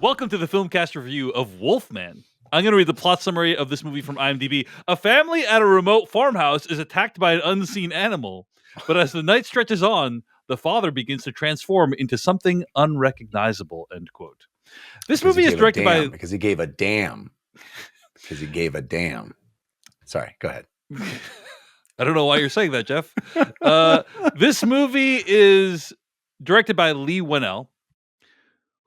Welcome to the Filmcast review of Wolfman. I'm going to read the plot summary of this movie from IMDb. A family at a remote farmhouse is attacked by an unseen animal, but as the night stretches on, the father begins to transform into something unrecognizable, end quote. This movie is directed by... Because he gave a damn. Sorry, go ahead. I don't know why you're saying that, Jeff. This movie is directed by Leigh Whannell,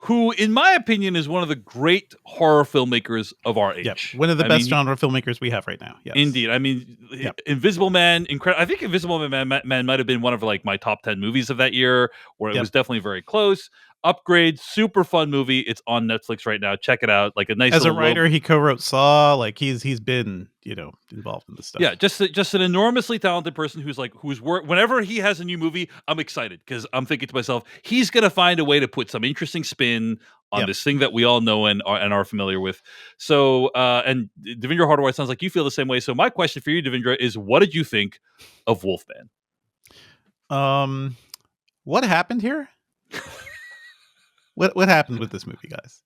who, in my opinion, is one of the great horror filmmakers of our age. Yep. One of the best genre filmmakers we have right now. Yes. Indeed. I mean, Invisible Man, incredible. I think Invisible Man might have been one of like my top 10 movies of that year, or it was definitely very close. Upgrade, super fun movie. It's on Netflix right now. Check it out. Like a nice. As a writer, he co-wrote Saw. Like he's been involved in this stuff. Yeah, just an enormously talented person who's whenever he has a new movie, I'm excited because I'm thinking to myself, he's gonna find a way to put some interesting spin on this thing that we all know and are familiar with. So, and Devindra Hardaway, sounds like you feel the same way. So, my question for you, Devindra, is what did you think of Wolfman? What happened here? What happened with this movie, guys?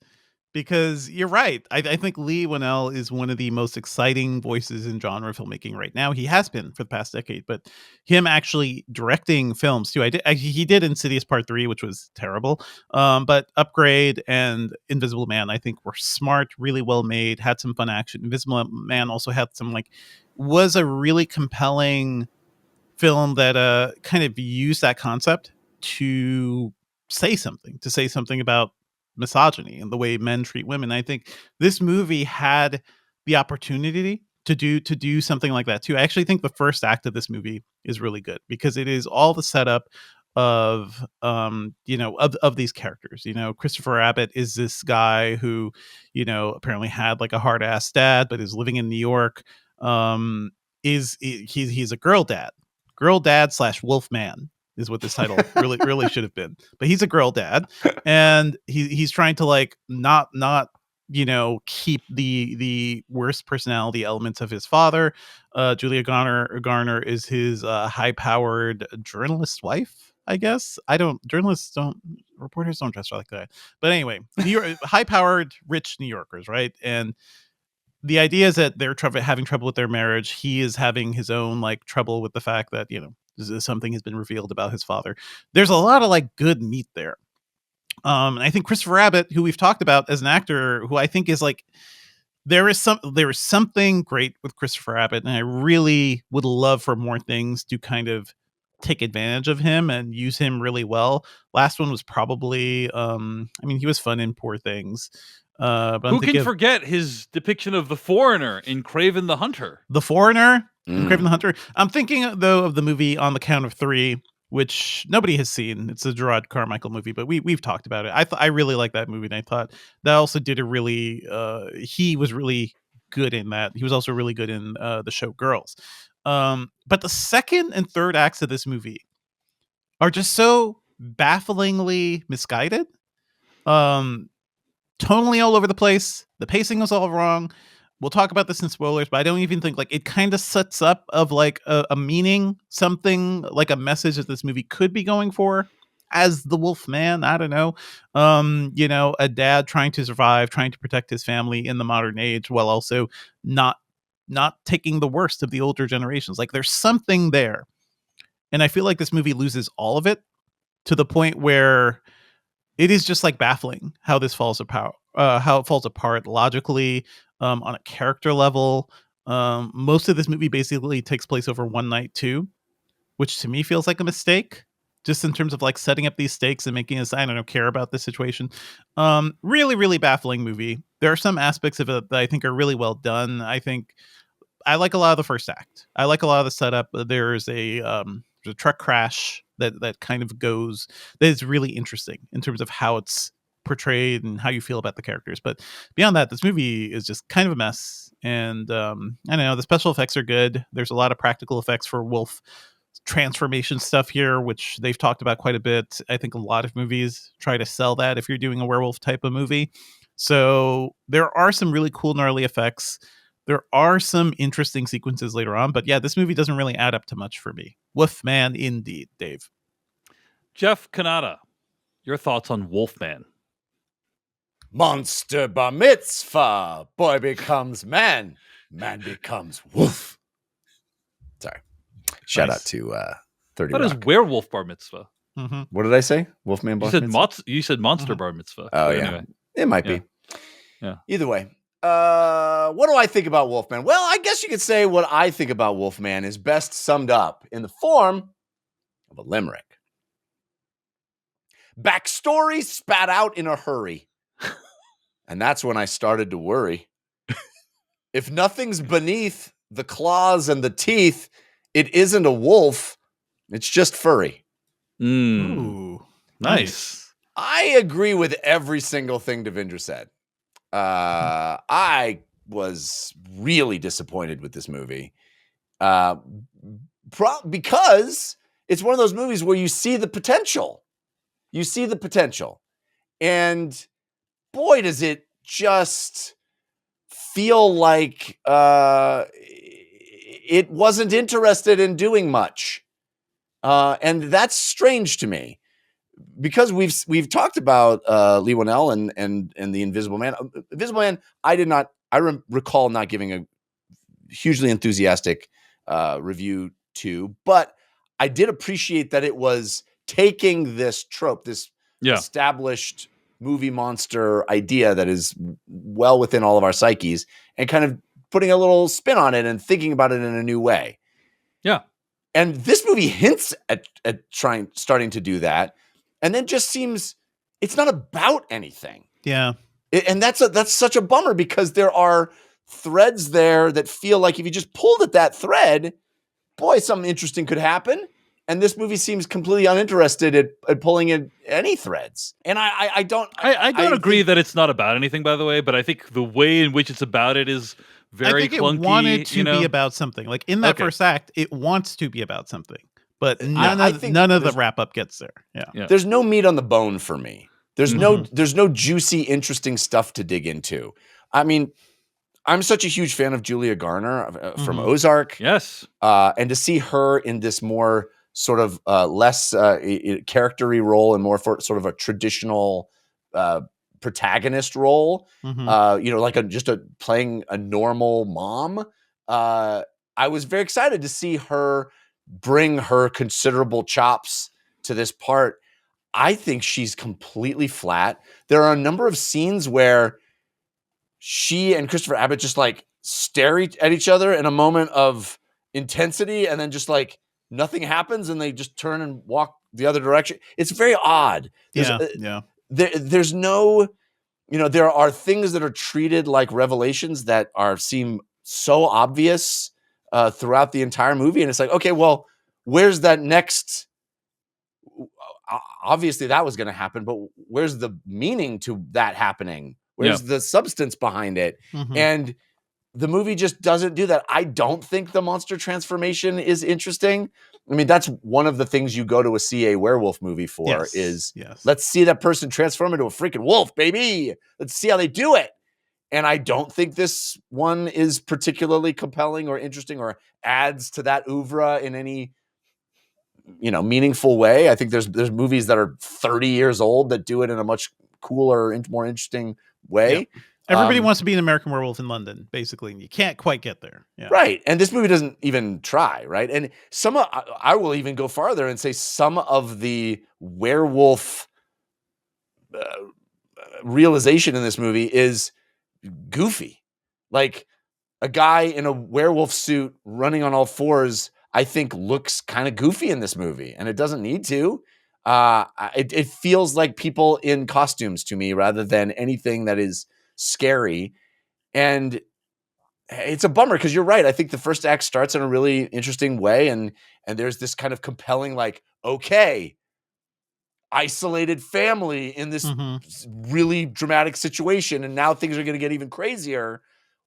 Because you're right. I think Leigh Whannell is one of the most exciting voices in genre filmmaking right now. He has been for the past decade, but him actually directing films too. He did Insidious Part 3, which was terrible. But Upgrade and Invisible Man, I think, were smart, really well made, had some fun action. Invisible Man also had was a really compelling film that kind of used that concept to say something about misogyny and the way men treat women. I think this movie had the opportunity to do something like that too. I actually think the first act of this movie is really good because it is all the setup of these characters. Christopher Abbott is this guy who apparently had like a hard ass dad but is living in New York. He's a girl dad / Wolfman is what this title really should have been. But he's a girl dad, and he's trying to like not keep the worst personality elements of his father. Julia Garner is his high-powered journalist wife, I guess. Reporters don't dress like that. But anyway, high-powered rich New Yorkers, right? And the idea is that they're having trouble with their marriage. He is having his own like trouble with the fact that something has been revealed about his father. There's a lot of like good meat there. And I think Christopher Abbott, who we've talked about as an actor, who I think is like, there is something great with Christopher Abbott, and I really would love for more things to kind of take advantage of him and use him really well. Last one was probably, he was fun in Poor Things. But who can forget his depiction of the foreigner in Kraven the Hunter? The Foreigner? Kraven the Hunter. I'm thinking though of the movie On the Count of Three, which nobody has seen. It's a Gerard Carmichael movie, but we've talked about it. I really like that movie, and I thought that also did he was really good in that. He was also really good in the show Girls. But the second and third acts of this movie are just so bafflingly misguided. Tonally all over the place. The pacing was all wrong. We'll talk about this in spoilers, but I don't even think like it kind of sets up of like a meaning, something like a message that this movie could be going for as the Wolfman. I don't know. A dad trying to survive, trying to protect his family in the modern age while also not taking the worst of the older generations. Like there's something there. And I feel like this movie loses all of it to the point where it is just like baffling how this falls apart, logically, on a character level. Most of this movie basically takes place over one night too, which to me feels like a mistake, just in terms of like setting up these stakes and making us, care about this situation. Really, really baffling movie. There are some aspects of it that I think are really well done. I think I like a lot of the first act. I like a lot of the setup. There's a truck crash that kind of that is really interesting in terms of how it's portrayed and how you feel about the characters. But beyond that, this movie is just kind of a mess. And I don't know, the special effects are good. There's a lot of practical effects for wolf transformation stuff here, which they've talked about quite a bit. I think a lot of movies try to sell that if you're doing a werewolf type of movie. So there are some really cool, gnarly effects. There are some interesting sequences later on, but yeah, this movie doesn't really add up to much for me. Wolfman indeed, Dave. Jeff Kanata, your thoughts on Wolfman? Monster bar mitzvah. Boy becomes man. Man becomes wolf. Sorry. Shout out to 30 That is Rock. werewolf bar mitzvah. Mm-hmm. What did I say? Wolfman bar mitzvah? You said monster bar mitzvah. Oh, But yeah. Anyway. It might Yeah. be. Yeah. Either way. What do I think about Wolfman? Well, I guess you could say what I think about Wolfman is best summed up in the form of a limerick. Backstory spat out in a hurry. And that's when I started to worry. If nothing's beneath the claws and the teeth, it isn't a wolf. It's just furry. Ooh, Nice. I agree with every single thing Devindra said. I was really disappointed with this movie because it's one of those movies where you see the potential. You see the potential. And boy, does it just feel like it wasn't interested in doing much. And that's strange to me. Because we've talked about Leigh Whannell and the Invisible Man. Invisible Man, I recall not giving a hugely enthusiastic review to, but I did appreciate that it was taking this trope, this established movie monster idea that is well within all of our psyches, and kind of putting a little spin on it and thinking about it in a new way. Yeah. And this movie hints at starting to do that. And then just seems it's not about anything. Yeah. And that's such a bummer because there are threads there that feel like if you just pulled at that thread, boy, something interesting could happen. And this movie seems completely uninterested at pulling in any threads. And I don't agree that it's not about anything, by the way, but I think the way in which it's about it is very clunky. It wanted to be about something. Like in that first act, it wants to be about something. But none of the wrap up gets there. Yeah. There's no meat on the bone for me. There's no juicy, interesting stuff to dig into. I mean, I'm such a huge fan of Julia Garner from Ozark. Yes. And to see her in this more sort of less character-y role and more for sort of a traditional protagonist role, like playing a normal mom. I was very excited to see her bring her considerable chops to this part. I think she's completely flat. There are a number of scenes where she and Christopher Abbott just like stare at each other in a moment of intensity, and then just like nothing happens, and they just turn and walk the other direction. It's very odd. There's no, there are things that are treated like revelations that seem so obvious throughout the entire movie. And it's like, okay, well, where's that next? Obviously that was going to happen, but where's the meaning to that happening? Where's the substance behind it? And the movie just doesn't do that. I don't think the monster transformation is interesting. I mean, that's one of the things you go to see a werewolf movie for is let's see that person transform into a freaking wolf, baby. Let's see how they do it. And I don't think this one is particularly compelling or interesting or adds to that oeuvre in any, meaningful way. I think there's movies that are 30 years old that do it in a much cooler and more interesting way. Yeah. Everybody wants to be an American Werewolf in London, basically, and you can't quite get there. Yeah. Right. And this movie doesn't even try, right? And I will even go farther and say some of the werewolf realization in this movie is goofy. Like a guy in a werewolf suit running on all fours, I think looks kind of goofy in this movie, and it doesn't need to. It feels like people in costumes to me rather than anything that is scary. And it's a bummer because you're right. I think the first act starts in a really interesting way, and there's this kind of compelling, like, okay, isolated family in this really dramatic situation, and now things are going to get even crazier.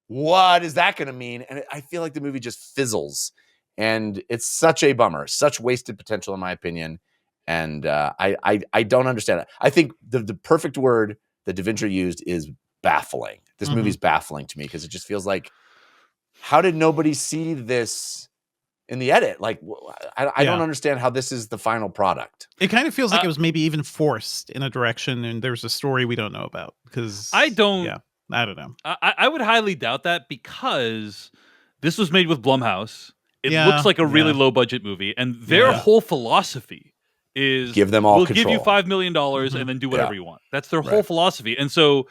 What is that going to mean? And I feel like the movie just fizzles, and it's such a bummer, such wasted potential in my opinion. And I don't understand it. I think the perfect word that Devindra used is baffling. This movie's baffling to me because it just feels like, how did nobody see this in the edit. Like, I don't understand how this is the final product. It kind of feels like it was maybe even forced in a direction, and there's a story we don't know about. Because I don't know. I would highly doubt that, because this was made with Blumhouse. It looks like a really low budget movie, and their whole philosophy is give them all we'll control. give you $5 million and then do whatever you want. That's their whole philosophy. And so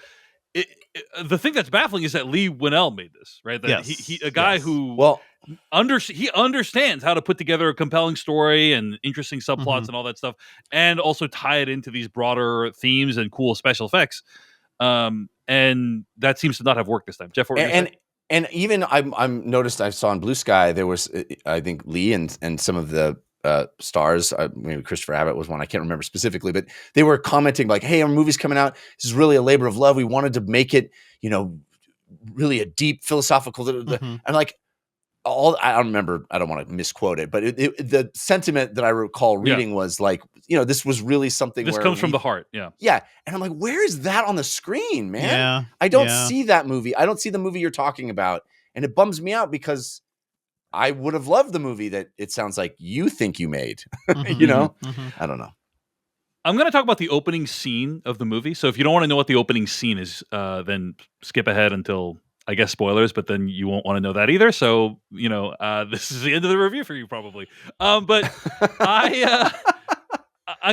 the thing that's baffling is that Leigh Whannell made this, right? That he a guy who he understands how to put together a compelling story and interesting subplots and all that stuff, and also tie it into these broader themes and cool special effects. And that seems to not have worked this time. Jeff, what were you saying? And even I'm noticed, I saw in Blue Sky there was, I think, Leigh and some of the stars, maybe Christopher Abbott was one, I can't remember specifically, but they were commenting like, hey, our movie's coming out, this is really a labor of love, we wanted to make it, you know, really a deep philosophical and like I don't remember, I don't want to misquote it, but the sentiment that I recall reading was like, you know, this was really something this comes from the heart. And I'm like, where is that on the screen, man? I don't see that movie. I don't see the movie you're talking about, and it bums me out because I would have loved the movie that it sounds like you think you made. You know, I don't know. I'm going to talk about the opening scene of the movie. So if you don't want to know what the opening scene is, then skip ahead until, I guess, spoilers, but then you won't want to know that either. So, you know, this is the end of the review for you probably. But I'm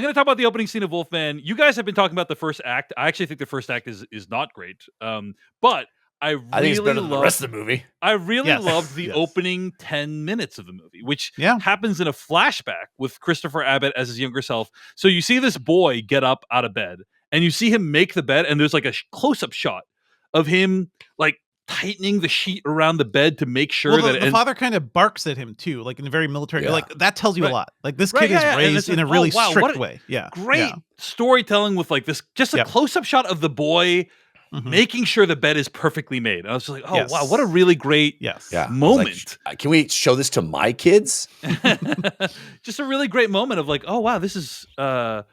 going to talk about the opening scene of Wolfman. You guys have been talking about the first act. I actually think the first act is not great. But I think it's better than the rest of the movie. I really loved the opening 10 minutes of the movie, which happens in a flashback with Christopher Abbott as his younger self. So you see this boy get up out of bed, and you see him make the bed, and there's like a close-up shot of him like tightening the sheet around the bed to make sure that the father kind of barks at him too, like in a very military. Like that tells you a lot. Like this kid is raised in a really strict way. Great storytelling with like this, just a close-up shot of the boy. Making sure the bed is perfectly made. And I was just like, oh, wow, what a really great moment. Like, can we show this to my kids? Just a really great moment of like, oh, wow, this is a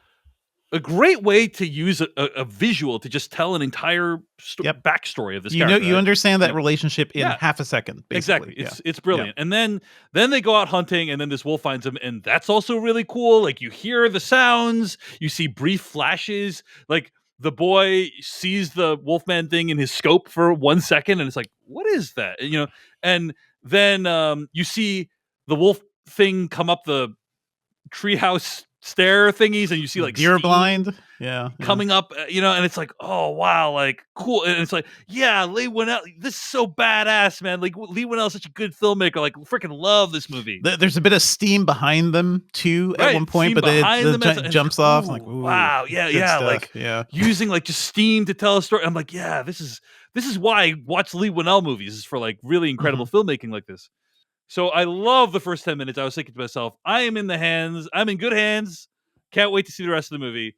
great way to use a visual to just tell an entire backstory of this character. You understand that relationship in half a second, basically. Exactly. It's brilliant. And then they go out hunting, and then this wolf finds him, and that's also really cool. Like, you hear the sounds, you see brief flashes, like, the boy sees the Wolfman thing in his scope for 1 second, and it's like, what is that? You know, and then you see the wolf thing come up the treehouse stair thingies, and you see like deer blind coming up, you know, and it's like, oh wow, like cool. And it's like, yeah, Leigh Whannell, this is so badass, man. Like Leigh Whannell is such a good filmmaker. Like, freaking love this movie. There's a bit of steam behind them too at one point, but it jumps off. Like, ooh, wow, like using like just steam to tell a story. I'm like, yeah, this is why I watch Leigh Whannell movies, is for like really incredible filmmaking like this. So I love the first 10 minutes. I was thinking to myself, I'm in good hands. Can't wait to see the rest of the movie.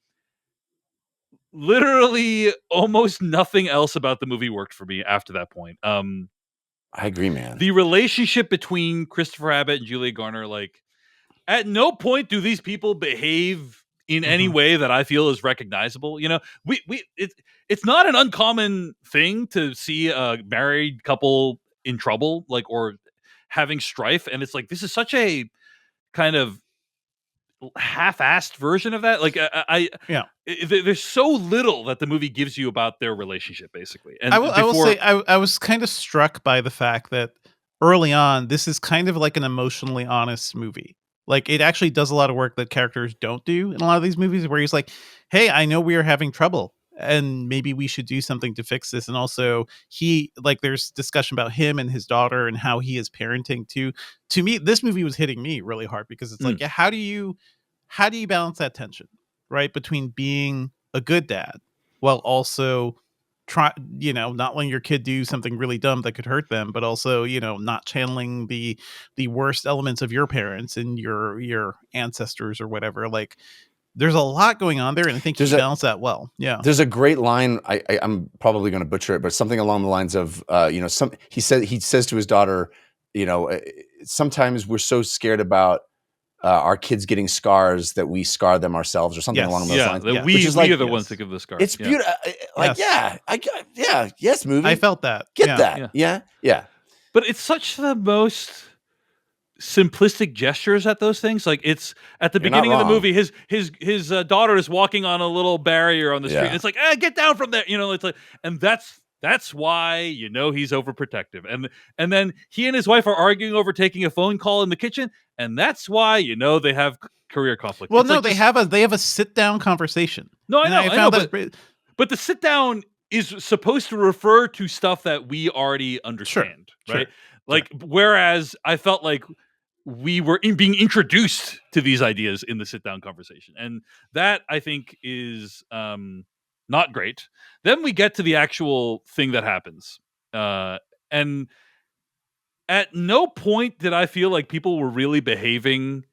Literally almost nothing else about the movie worked for me after that point. I agree, man. The relationship between Christopher Abbott and Julia Garner, like, at no point do these people behave in any way that I feel is recognizable. You know, it's not an uncommon thing to see a married couple in trouble, like, or having strife, and it's like, this is such a kind of half-assed version of that. Like, there's so little that the movie gives you about their relationship, basically. And I will say, I was kind of struck by the fact that early on, this is kind of like an emotionally honest movie. Like, it actually does a lot of work that characters don't do in a lot of these movies, where he's like, hey, I know we are having trouble, and maybe we should do something to fix this. And also, there's discussion about him and his daughter and how he is parenting too. To me, this movie was hitting me really hard, because it's like, how do you balance that tension, right, between being a good dad while also not letting your kid do something really dumb that could hurt them, but also, not channeling the worst elements of your parents and your ancestors or whatever. Like, there's a lot going on there, and I think he balanced that well. Yeah. There's a great line. I'm probably going to butcher it, but something along the lines of, he says to his daughter, sometimes we're so scared about our kids getting scars that we scar them ourselves, or something along those lines. We are the ones that give the scars. It's beautiful. Yes, movie. I felt that. That. Yeah. But it's such the most simplistic gestures at those things. Like it's at the beginning of the movie, his daughter is walking on a little barrier on the street. And it's like, get down from there. It's like, and that's why he's overprotective. And then he and his wife are arguing over taking a phone call in the kitchen, and that's why they have career conflict. Well, they have a sit down conversation. No, I know, but the sit down is supposed to refer to stuff that we already understand, right? Whereas I felt like we were being introduced to these ideas in the sit down conversation, and that I think is not great. Then we get to the actual thing that happens, and at no point did I feel like people were really behaving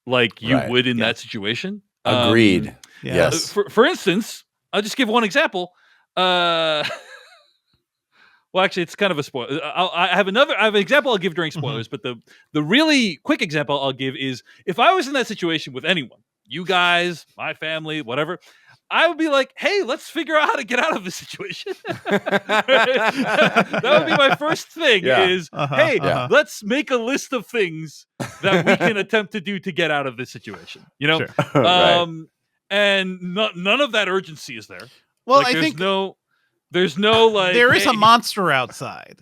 like you would in that situation. Agreed. Yes. For instance, I'll just give one example. Well, actually, it's kind of a spoiler. I have an example I'll give during spoilers, but the really quick example I'll give is if I was in that situation with anyone, you guys, my family, whatever, I would be like, hey, let's figure out how to get out of this situation. That would be my first thing let's make a list of things that we can attempt to do to get out of this situation. And none of that urgency is there. Well, I think there's no like there is a monster outside.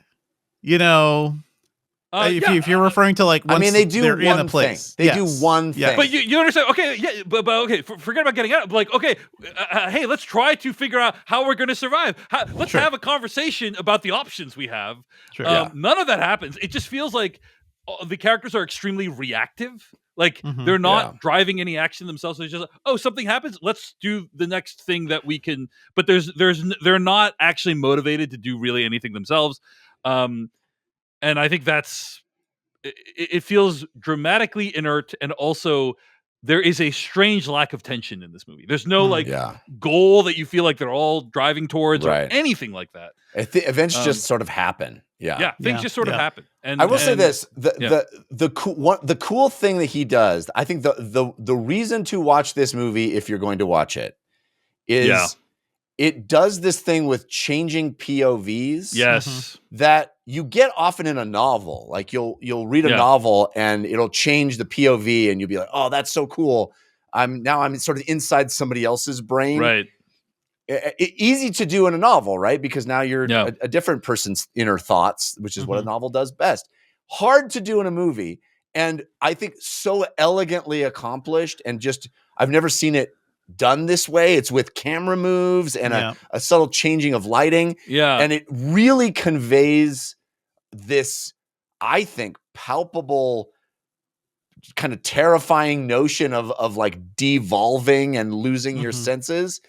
If you're referring to like, once they do they're one in a place. thing. They do one thing. But you understand? Okay, yeah, but okay. Forget about getting out. Like, okay, hey, let's try to figure out how we're going to survive. Let's have a conversation about the options we have. None of that happens. It just feels like the characters are extremely reactive. Like they're not driving any action themselves. So it's just something happens. Let's do the next thing that we can. But they're not actually motivated to do really anything themselves. And I think it feels dramatically inert, and also there is a strange lack of tension in this movie. There's no goal that you feel like they're all driving towards or anything like that. Events just sort of happen. Things just sort of happen. And I will say this: the cool thing that he does, I think the reason to watch this movie, if you're going to watch it, is it does this thing with changing POVs. Yes, that you get often in a novel. Like you'll read a novel and it'll change the POV, and you'll be like, "Oh, that's so cool." I'm sort of inside somebody else's brain. Right. Easy to do in a novel, right? Because now you're a different person's inner thoughts, which is what a novel does best. Hard to do in a movie, and I think so elegantly accomplished. And just I've never seen it done this way. It's with camera moves and a subtle changing of lighting. And it really conveys this, I think, palpable kind of terrifying notion of like devolving and losing your senses,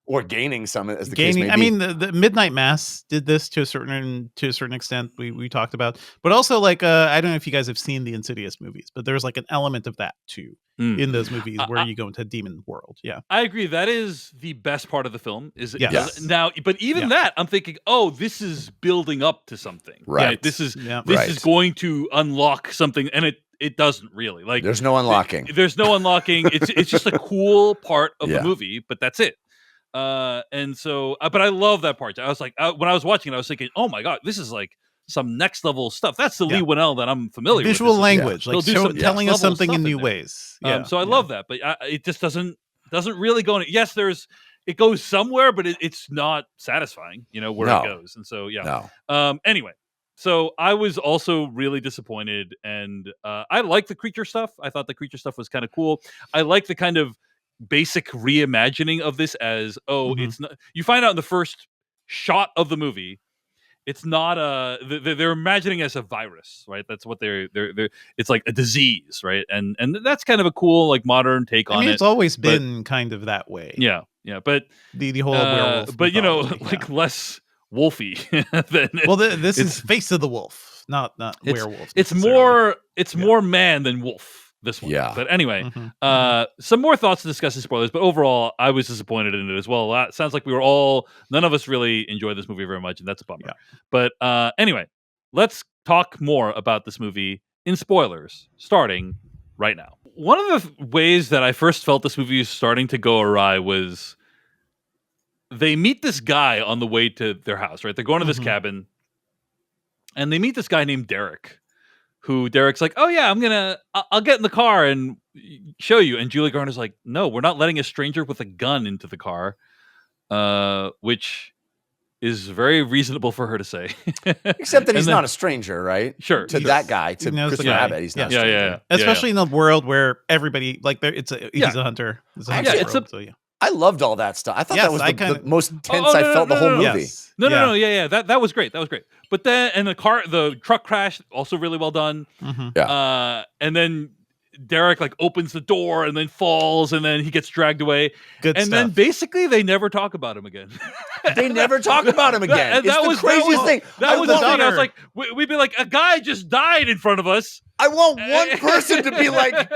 or gaining some, as the case may be. I mean, the Midnight Mass did this to a certain extent. We talked about, but also like I don't know if you guys have seen the Insidious movies, but there's like an element of that too in those movies where you go into a demon world. I agree. That is the best part of the film. Now, but even that, I'm thinking, this is building up to something. Right. This is going to unlock something, and it doesn't really. Like there's no unlocking. There's no unlocking. It's just a cool part of the movie, but that's it. And so, but I love that part. I was like, when I was watching it, I was thinking, oh my God, this is like some next level stuff. That's the Leigh Whannell that I'm familiar with. Visual language, like telling us something in new ways. So I love that, but it just doesn't really go in it. Yes, it goes somewhere, but it's not satisfying, where it goes. And so, anyway, so I was also really disappointed, and I like the creature stuff. I thought the creature stuff was kind of cool. I like the kind of basic reimagining of this as it's not, you find out in the first shot of the movie, it's not they're imagining as a virus, right? That's what they're it's like a disease, right? And that's kind of a cool like modern take on it. It's always been kind of that way. But the whole werewolf, but like less wolfy than this is Face of the Wolf, not werewolf. It's more man than wolf. This one. But anyway, some more thoughts to discuss in spoilers, but overall, I was disappointed in it as well. It sounds like none of us really enjoyed this movie very much, and that's a bummer. But anyway, let's talk more about this movie in spoilers, starting right now. One of the ways that I first felt this movie was starting to go awry was they meet this guy on the way to their house, right? They're going to this cabin, and they meet this guy named Derek, who Derek's like, oh yeah, I'll get in the car and show you. And Julie Garner's like, no, we're not letting a stranger with a gun into the car, which is very reasonable for her to say. Except that he's not a stranger, right? Sure. To that guy, to Christopher Abbott, he's not a stranger. Yeah. Especially in a world where everybody, like, he's a hunter. It's a hunter world, so yeah. I loved all that stuff. I thought that was the most tense I felt the whole movie. Yes. No. Yeah. That was great. But then, and the truck crash, also really well done. Mm-hmm. Yeah. And then Derek like opens the door and then falls and then he gets dragged away. Good and stuff. then basically they never talk about him again. They never talk about him again. That was the craziest thing. That was the thing. I was like, we'd be like, a guy just died in front of us. I want one person to be like,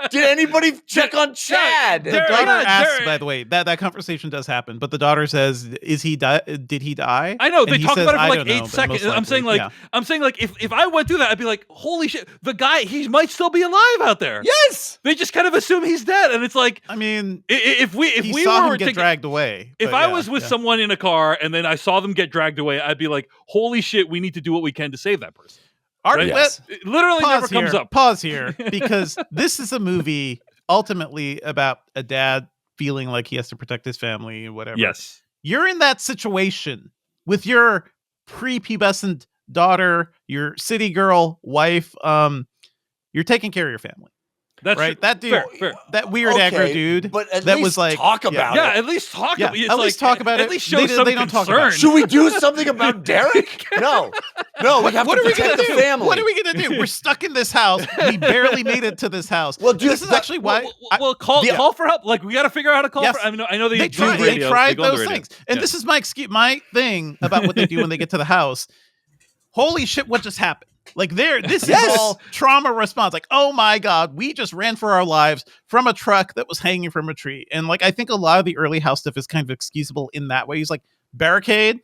did anybody check on Chad? The daughter asks, by the way, that conversation does happen, but the daughter says, did he die? I know, they talk about it for like 8 seconds. I'm saying like if I went through that, I'd be like, holy shit, the guy, he might still be alive out there. Yes. They just kind of assume he's dead. And it's like, I mean, if we saw were him get dragged away. If I was with someone in a car and then I saw them get dragged away, I'd be like, holy shit, we need to do what we can to save that person. Right? Yes. It literally never comes up. Pause here, because this is a movie ultimately about a dad feeling like he has to protect his family and whatever. Yes. You're in that situation with your prepubescent daughter, your city girl wife. You're taking care of your family. That's right. That dude, fair. That weird aggro dude. But at that least was like talk about it. Yeah, at least talk about it. At least talk about it. At least show some they don't concern. talk about it. Should we do something about Derek? No, we have to protect the family. What are we gonna do? We're stuck in this house. We barely made it to this house. Well, this is actually why. Call for help. Like we got to figure out how to call for. I know they tried those things, and this is my thing about what they do when they get to the house. Holy shit! What just happened? Like this is all trauma response. Like, oh my God, we just ran for our lives from a truck that was hanging from a tree. And like, I think a lot of the early house stuff is kind of excusable in that way. He's like, barricade.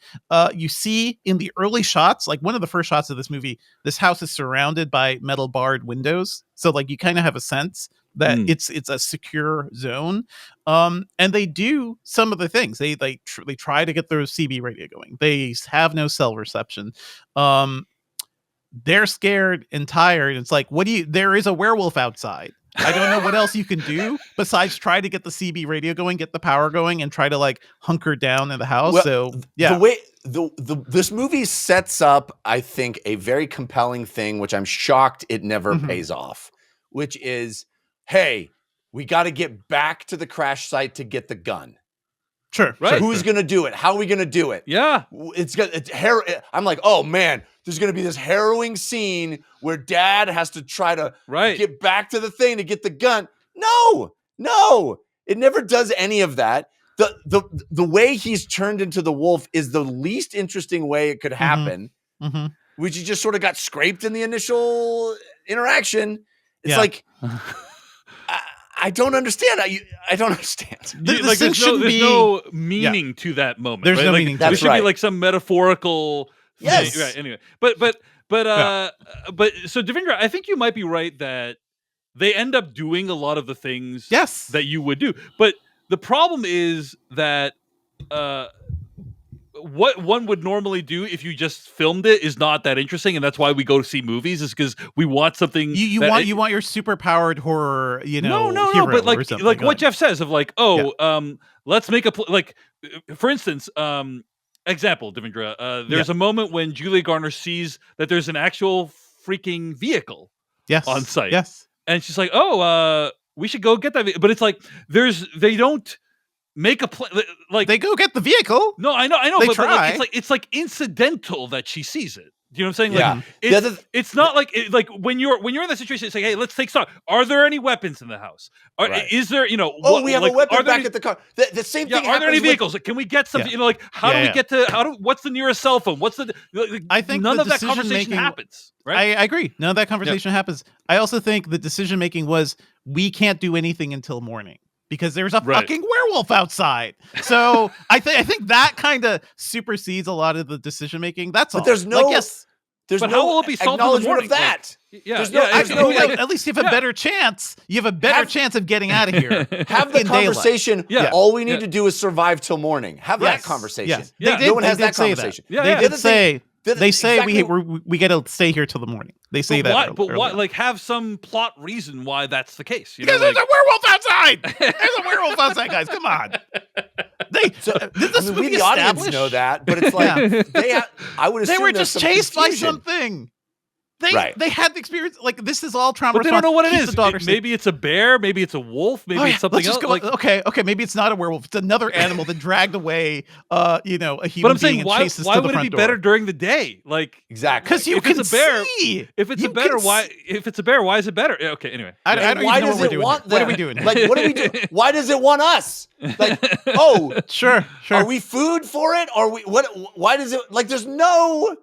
You see in the early shots, like one of the first shots of this movie, this house is surrounded by metal barred windows. So like you kind of have a sense that it's a secure zone. And they do some of the things. They try to get their CB radio going. They have no cell reception. They're scared and tired. It's like, there is a werewolf outside. I don't know what else you can do besides try to get the CB radio going, get the power going, and try to like hunker down in the house. Well, so yeah, the way this movie sets up, I think, a very compelling thing, which I'm shocked it never pays off, which is, hey, we got to get back to the crash site to get the gun. Sure. Right. So who's going to do it? How are we going to do it? Yeah. I'm like, oh man, there's going to be this harrowing scene where dad has to try to get back to the thing to get the gun. No, it never does any of that. The way he's turned into the wolf is the least interesting way it could happen, which he just sort of got scraped in the initial interaction. It's like, I don't understand. I don't understand. There's no meaning to that moment. There's no meaning. There should be like some metaphorical. Yes. Thing. Right. Anyway, but so Devindra, I think you might be right that they end up doing a lot of the things that you would do. But the problem is that what one would normally do if you just filmed it is not that interesting, and that's why we go to see movies, is because we want something. You want your super powered horror, No, but like what Jeff says of like, let's make for instance, example, Devindra, there's a moment when Julia Garner sees that there's an actual freaking vehicle on site. Yes. And she's like, we should go get that. But it's like, they don't make a like they go get the vehicle. No, I know. They but try. Like, it's like incidental that she sees it. Do you know what I'm saying? Yeah. Like, it's not like when you're in that situation. It's like, hey, let's take stock. Are there any weapons in the house? Is there? We have a weapon back at the car. The same thing. Are there any vehicles? Like, can we get something? Like, how do we get to? What's the nearest cell phone? What's the? I think none of that conversation happens. Right? I agree. None of that conversation happens. I also think the decision making was we can't do anything until morning, because there's a fucking werewolf outside. So I think that kind of supersedes a lot of the decision making. That's all. But there's no. But how will it be solved in the morning? Of that. At least you have a better chance. You have a better chance of getting out of here. Have the conversation. All we need to do is survive till morning. Have that conversation. No one has that conversation. They did say They say we get to stay here till the morning. They say that. But why? Like, have some plot reason why that's the case. Because there's a werewolf outside. There's a werewolf outside, guys. Come on. We the audience know that, but it's like I would assume they were just chased by something. They had the experience. Like, this is all trauma. But they don't know what it is. Maybe it's a bear. Maybe it's a wolf. Maybe it's something else. Okay. Maybe it's not a werewolf. It's another animal that dragged away, a human but I'm being saying, why would it be better during the day? Like, exactly. Because if it's a bear, if it's a bear, why? If it's a bear, why is it better? Okay. Anyway, I don't why even know does what we're it doing. want What are we doing? Like, what are we doing? Why does it want us? Like, sure. Are we food for it? Are we what? Why does it like? There's no.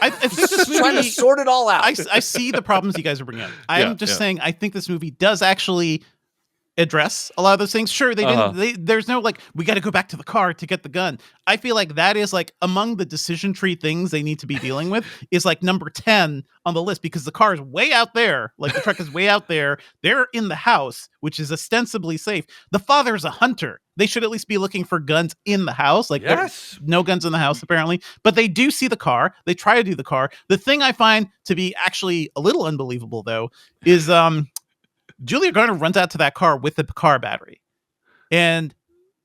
I think this movie, trying to sort it all out. I see the problems you guys are bringing up. I'm just saying I think this movie does actually address a lot of those things. Sure, they didn't. There's no like we got to go back to the car to get the gun. I feel like that is like among the decision tree things they need to be dealing with is like number 10 on the list because the car is way out there. Like the truck is way out there. They're in the house, which is ostensibly safe. The father's a hunter. They should at least be looking for guns in the house. Like no guns in the house apparently, but they do see the car. They try to do the car. The thing I find to be actually a little unbelievable though is Julia Garner runs out to that car with the car battery, and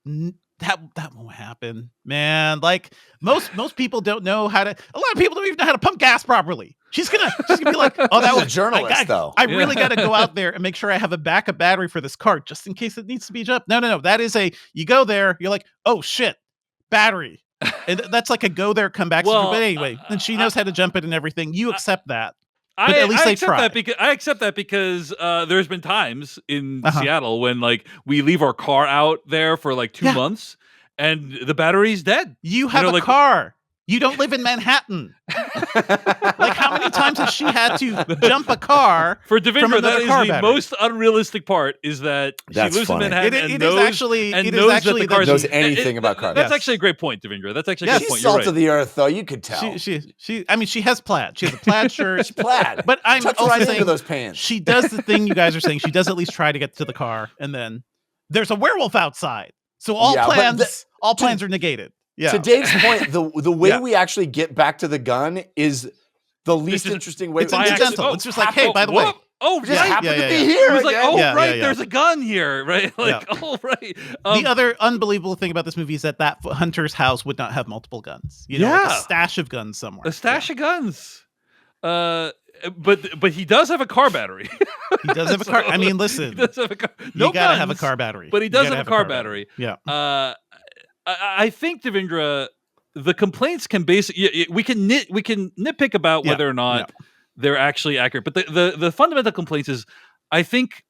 that won't happen, man. Like most people don't know how to. A lot of people don't even know how to pump gas properly. She's gonna be like, "Oh, that was a journalist, though. I really got to go out there and make sure I have a backup battery for this car just in case it needs to be jumped." No. That is you go there, you're like, "Oh shit, battery," and that's like a go there, come back. But anyway, and she knows how to jump it and everything. You accept that. But at least they try. I accept that because there's been times in Seattle when like we leave our car out there for like 2 months and the battery's dead. You have a car. You don't live in Manhattan. Like how many times has she had to jump a car for Devindra? That is the battery? Most unrealistic part is that she lives in Manhattan and knows the car knows anything about cars. That's actually a great point, Devindra. That's actually a good point. She's salt of the earth, though. You could tell. I mean, she has plaid. She has a plaid shirt. She's plaid. But I'm also saying those pants. She does the thing you guys are saying. She does at least try to get to the car, and then there's a werewolf outside. So all plans are negated. Yeah. To Dave's point, the way we actually get back to the gun is the least interesting way. It's incidental. It's just like, hey, by the way. Oh, just happened to be here. It was like, there's a gun here, right? Like, right. The other unbelievable thing about this movie is that hunter's house would not have multiple guns. You know, like a stash of guns somewhere. A stash of guns. But he does have a car battery. He does have a car. I mean, listen. He does have a car. You gotta have a car battery. But he does have a car battery. Yeah. I think, Devindra, the complaints can basically we can nitpick about whether or not they're actually accurate, but the fundamental complaints is I think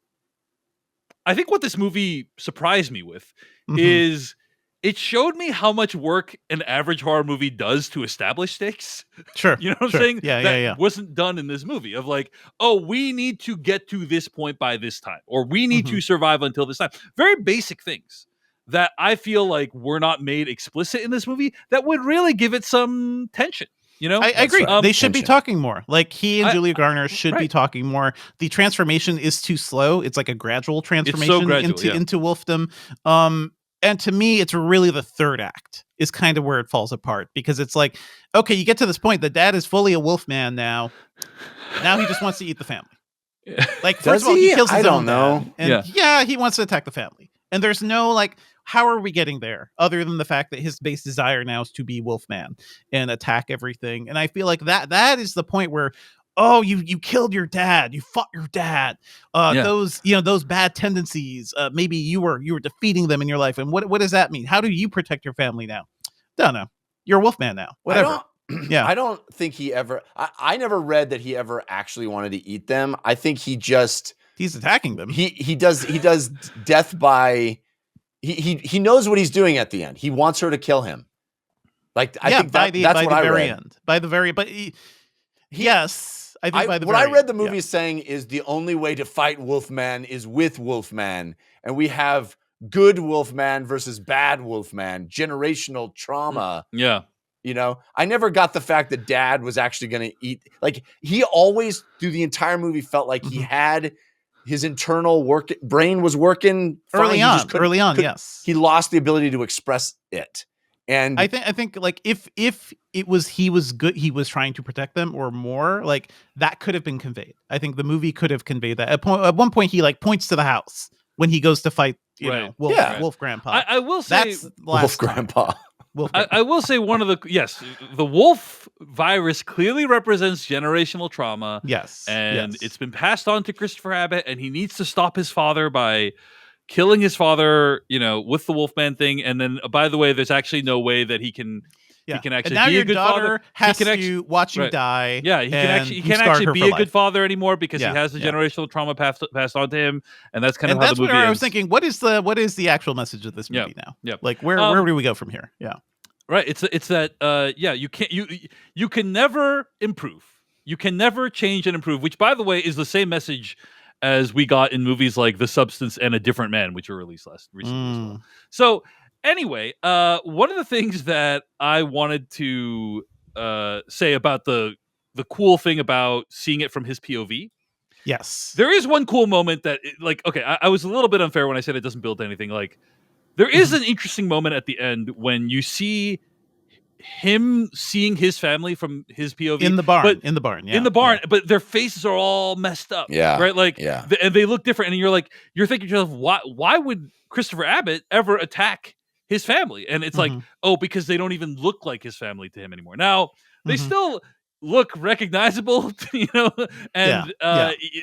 what this movie surprised me with is it showed me how much work an average horror movie does to establish stakes. Sure. You know what I'm saying? That wasn't done in this movie of like, oh, we need to get to this point by this time, or we need to survive until this time. Very basic things that I feel like were not made explicit in this movie that would really give it some tension. You know, I agree. They should be talking more. Like he and Julia Garner should be talking more. The transformation is too slow. It's like a gradual transformation into wolfdom. And to me, it's really the third act is kind of where it falls apart because it's like, okay, you get to this point. The dad is fully a wolf man now. Now he just wants to eat the family. Like first of all, he kills his own dad. And he wants to attack the family. And there's no like, how are we getting there other than the fact that his base desire now is to be Wolfman and attack everything? And I feel like that is the point where, oh, you killed your dad, you fought your dad. Those bad tendencies. Maybe you were defeating them in your life. And what does that mean? How do you protect your family now? Don't know. You're a Wolfman now. Whatever. I don't think he ever. I never read that he ever actually wanted to eat them. I think he's attacking them. He does death by. He knows what he's doing at the end. He wants her to kill him. Like I think that's what I read. End. By the very end. Yes. I think by the what I read the movie saying is the only way to fight Wolfman is with Wolfman. And we have good Wolfman versus bad Wolfman, generational trauma. Yeah. You know, I never got the fact that dad was actually going to eat. Like he always through the entire movie felt like he had his internal brain was working early on. Yes. He lost the ability to express it. And I think like if it was he was good, he was trying to protect them or more, like that could have been conveyed. I think the movie could have conveyed that. At one point, he like points to the house when he goes to fight, Wolf Grandpa. I will say that's Wolf Grandpa. Wolf Grandpa. I will say one of the wolf virus clearly represents generational trauma. Yes, and yes. it's been passed on to Christopher Abbott, and he needs to stop his father by killing his father, with the Wolfman thing. And then, by the way, there's actually no way that he can actually and now be your a good daughter father. has He can to watch you die. Yeah, he can't actually be a good father anymore because he has the generational trauma passed on to him, and that's kind of how the movie ends. I was thinking, what is the actual message of this movie now? Yeah, like where do we go from here? Yeah, right. It's that you can never improve. You can never change and improve. Which, by the way, is the same message as we got in movies like The Substance and A Different Man, which were released recently as well. So anyway, one of the things that I wanted to say about the cool thing about seeing it from his POV. Yes. There is one cool moment that, I was a little bit unfair when I said it doesn't build anything. Like, there is an interesting moment at the end when you see him seeing his family from his POV in the barn, but their faces are all messed up. Yeah. Right. Like, yeah. And they look different. And you're thinking to yourself, why would Christopher Abbott ever attack his family? And it's like, because they don't even look like his family to him anymore. Now they still look recognizable, and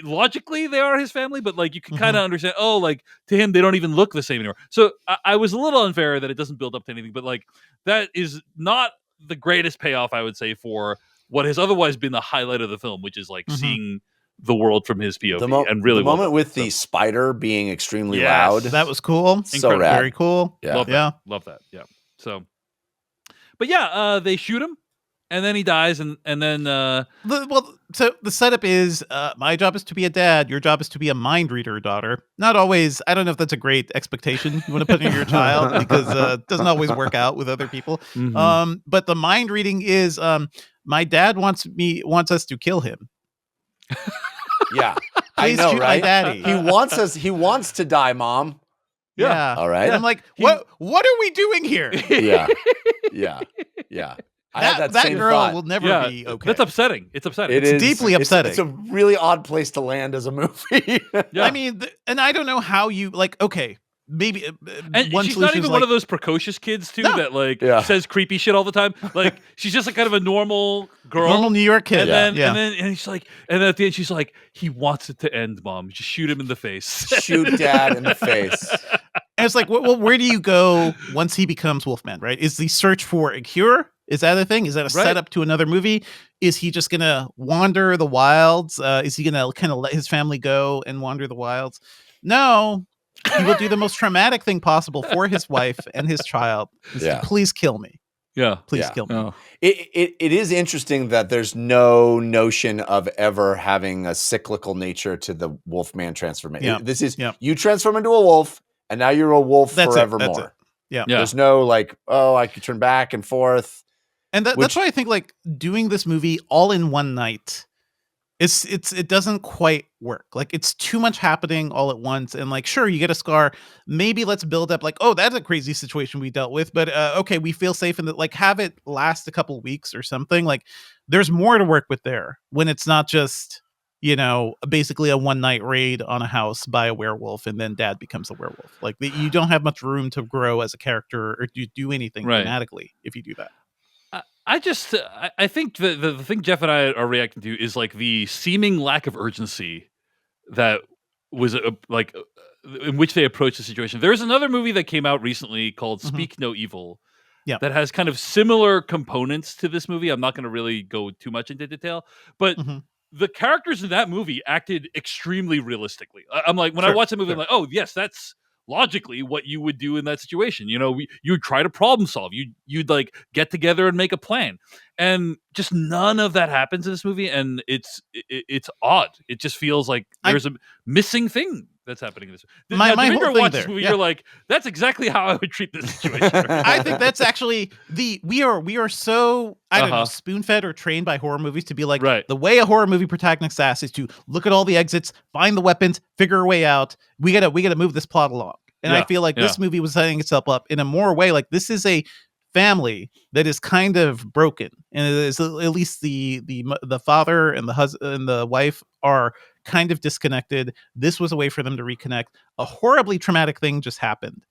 logically they are his family, but like you can kind of understand, to him they don't even look the same anymore. So I was a little unfair that it doesn't build up to anything, but like that is not the greatest payoff, I would say, for what has otherwise been the highlight of the film, which is like seeing the world from his POV. And really, the moment with the spider being extremely loud, that was cool. So rad. Very cool. Yeah, love that. Yeah. So, but they shoot him. And then he dies, and then so the setup is my job is to be a dad, your job is to be a mind reader, daughter. Not always. I don't know if that's a great expectation you want to put in your child, because it doesn't always work out with other people. But the mind reading is my dad wants us to kill him. Yeah, I know, shoot right? My daddy. He wants to die, Mom. Yeah. All right. And I'm like, what are we doing here? Yeah. That same girl thought. will never be okay. That's upsetting. It's upsetting. It's deeply upsetting. It's a really odd place to land as a movie. I mean, and I don't know how you maybe and one she's not even one of those precocious kids too that says creepy shit all the time. Like, she's just kind of a normal girl, normal New York kid. And then she's like, and then at the end she's like, he wants it to end, Mom. Just shoot him in the face. Shoot Dad in the face. And it's like, well, where do you go once he becomes Wolfman? Right? Is the search for a cure? Is that a thing? Is that a setup to another movie? Is he just gonna wander the wilds? Is he gonna kind of let his family go and wander the wilds? No, he will do the most traumatic thing possible for his wife and his child. Please kill me. Yeah, please kill me. Oh. It is interesting that there's no notion of ever having a cyclical nature to the Wolfman transformation. Yeah. This is you transform into a wolf, and now you're a wolf forevermore. That's it. Yeah. There's no I could turn back and forth. And that's why I think doing this movie all in one night, it doesn't quite work. Like, it's too much happening all at once. And sure, you get a scar. Maybe let's build up that's a crazy situation we dealt with. But okay, we feel safe in that. Have it last a couple weeks or something. There's more to work with there when it's not just basically a one night raid on a house by a werewolf and then Dad becomes a werewolf. You don't have much room to grow as a character or do anything dramatically if you do that. I think the thing Jeff and I are reacting to is the seeming lack of urgency that was in which they approached the situation. There's another movie that came out recently called Speak No Evil. Yeah. That has kind of similar components to this movie. I'm not going to really go too much into detail, but the characters in that movie acted extremely realistically. I'm like, when I watch the movie, I'm like, oh yes, that's logically what you would do in that situation. You'd try to problem solve. You'd get together and make a plan, and just none of that happens in this movie. And it's odd. It just feels like there's a missing thing that's happening in this. My whole thing this movie, you're like, that's exactly how I would treat this situation. I think that's actually we are so I don't know, spoon fed or trained by horror movies to be like, the way a horror movie protagonist acts is to look at all the exits, find the weapons, figure a way out. We gotta move this plot along. And I feel like this movie was setting itself up in a more way. This is a family that is kind of broken, and it is at least the father and the husband and the wife are kind of disconnected. This was a way for them to reconnect. A horribly traumatic thing just happened,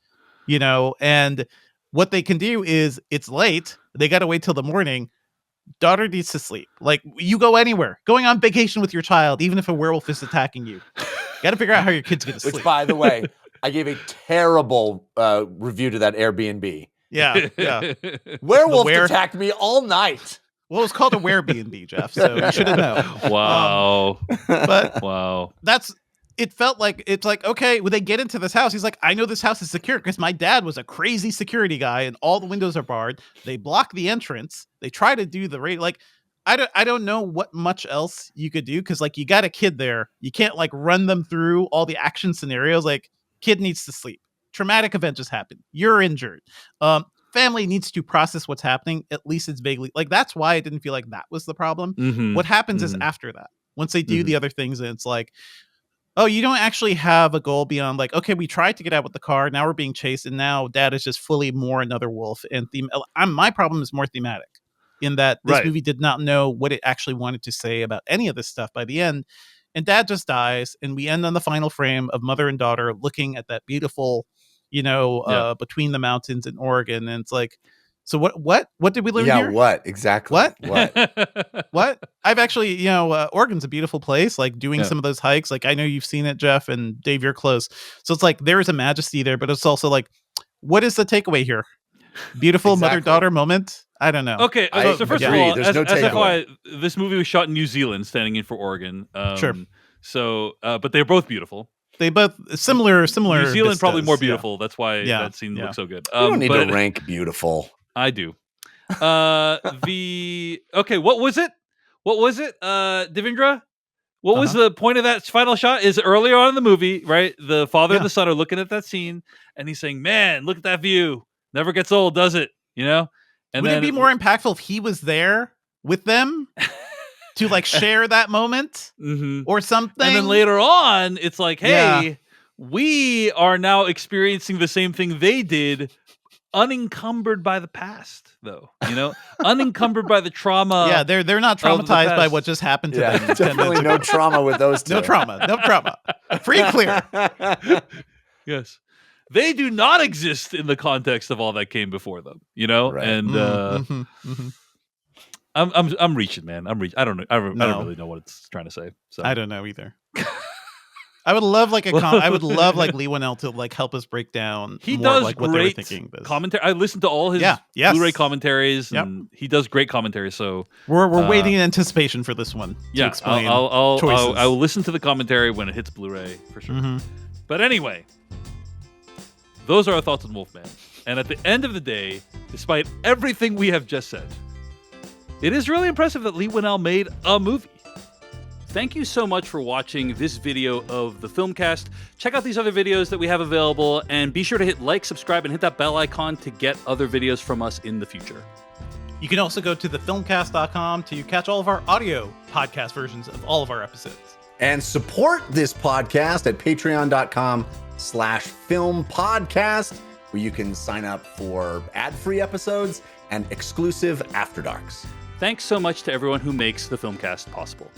and what they can do is, it's late, they got to wait till the morning. Daughter needs to sleep. Like, you go anywhere, going on vacation with your child, even if a werewolf is attacking you, got to figure out how your kid's going to sleep. Which, by the way, I gave a terrible review to that Airbnb. Yeah. Werewolves attacked me all night. Well, it was called a Werebnb, Jeff, so you should have known. Wow. But wow. It felt like, it's like, okay, when they get into this house, he's like, I know this house is secure because my dad was a crazy security guy and all the windows are barred. They block the entrance. They try to do the raid. Like, I don't know what much else you could do, because like, you got a kid there. You can't like run them through all the action scenarios. Like, kid needs to sleep. Traumatic event just happened. You're injured. Family needs to process what's happening. At least it's vaguely like, that's why I didn't feel like that was the problem. Mm-hmm. What happens is after that, once they do the other things, and it's like, oh, you don't actually have a goal beyond like, okay, we tried to get out with the car. Now we're being chased. And now dad is just fully more another wolf. And my problem is more thematic, in that this movie did not know what it actually wanted to say about any of this stuff by the end. And dad just dies. And we end on the final frame of mother and daughter looking at that beautiful, between the mountains in Oregon. And it's like, so what did we learn here? Yeah, what? Exactly. What? I've actually, Oregon's a beautiful place, like doing some of those hikes. Like, I know you've seen it, Jeff, and Dave, you're close. So it's like, there is a majesty there, but it's also like, what is the takeaway here? Beautiful mother-daughter moment? I don't know. Okay, so first of all, as FYI, this movie was shot in New Zealand, standing in for Oregon. Sure. So, but they're both beautiful. They both similar. New Zealand vistas, probably more beautiful. That's why that scene looks so good. You don't need to rank beautiful. I do. What was it? Devindra? What was the point of that final shot? Is earlier on in the movie, right? The father and the son are looking at that scene, and he's saying, "Man, look at that view. Never gets old, does it?" And would it be more impactful if he was there with them to like share that moment or something? And then later on, it's like, hey, we are now experiencing the same thing they did, unencumbered by the past, though. Unencumbered by the trauma. Yeah, they're not traumatized by what just happened to them. Definitely no trauma with those two. No trauma. Free and clear. Yes. They do not exist in the context of all that came before them, Right. And I'm reaching, man. I don't know. I don't really know what it's trying to say. So I don't know either. I would love like Leigh Whannell to like help us break down. He more does like what great they were thinking. commentary. I listened to all his Blu-ray commentaries, and he does great commentary. So we're waiting in anticipation for this one. To explain I choices. will listen to the commentary when it hits Blu-ray for sure. But anyway, those are our thoughts on Wolfman. And at the end of the day, despite everything we have just said, it is really impressive that Leigh Whannell made a movie. Thank you so much for watching this video of the Filmcast. Check out these other videos that we have available, and be sure to hit like, subscribe, and hit that bell icon to get other videos from us in the future. You can also go to thefilmcast.com to catch all of our audio podcast versions of all of our episodes. And support this podcast at patreon.com/filmpodcast, where you can sign up for ad-free episodes and exclusive After Darks. Thanks so much to everyone who makes the Filmcast possible.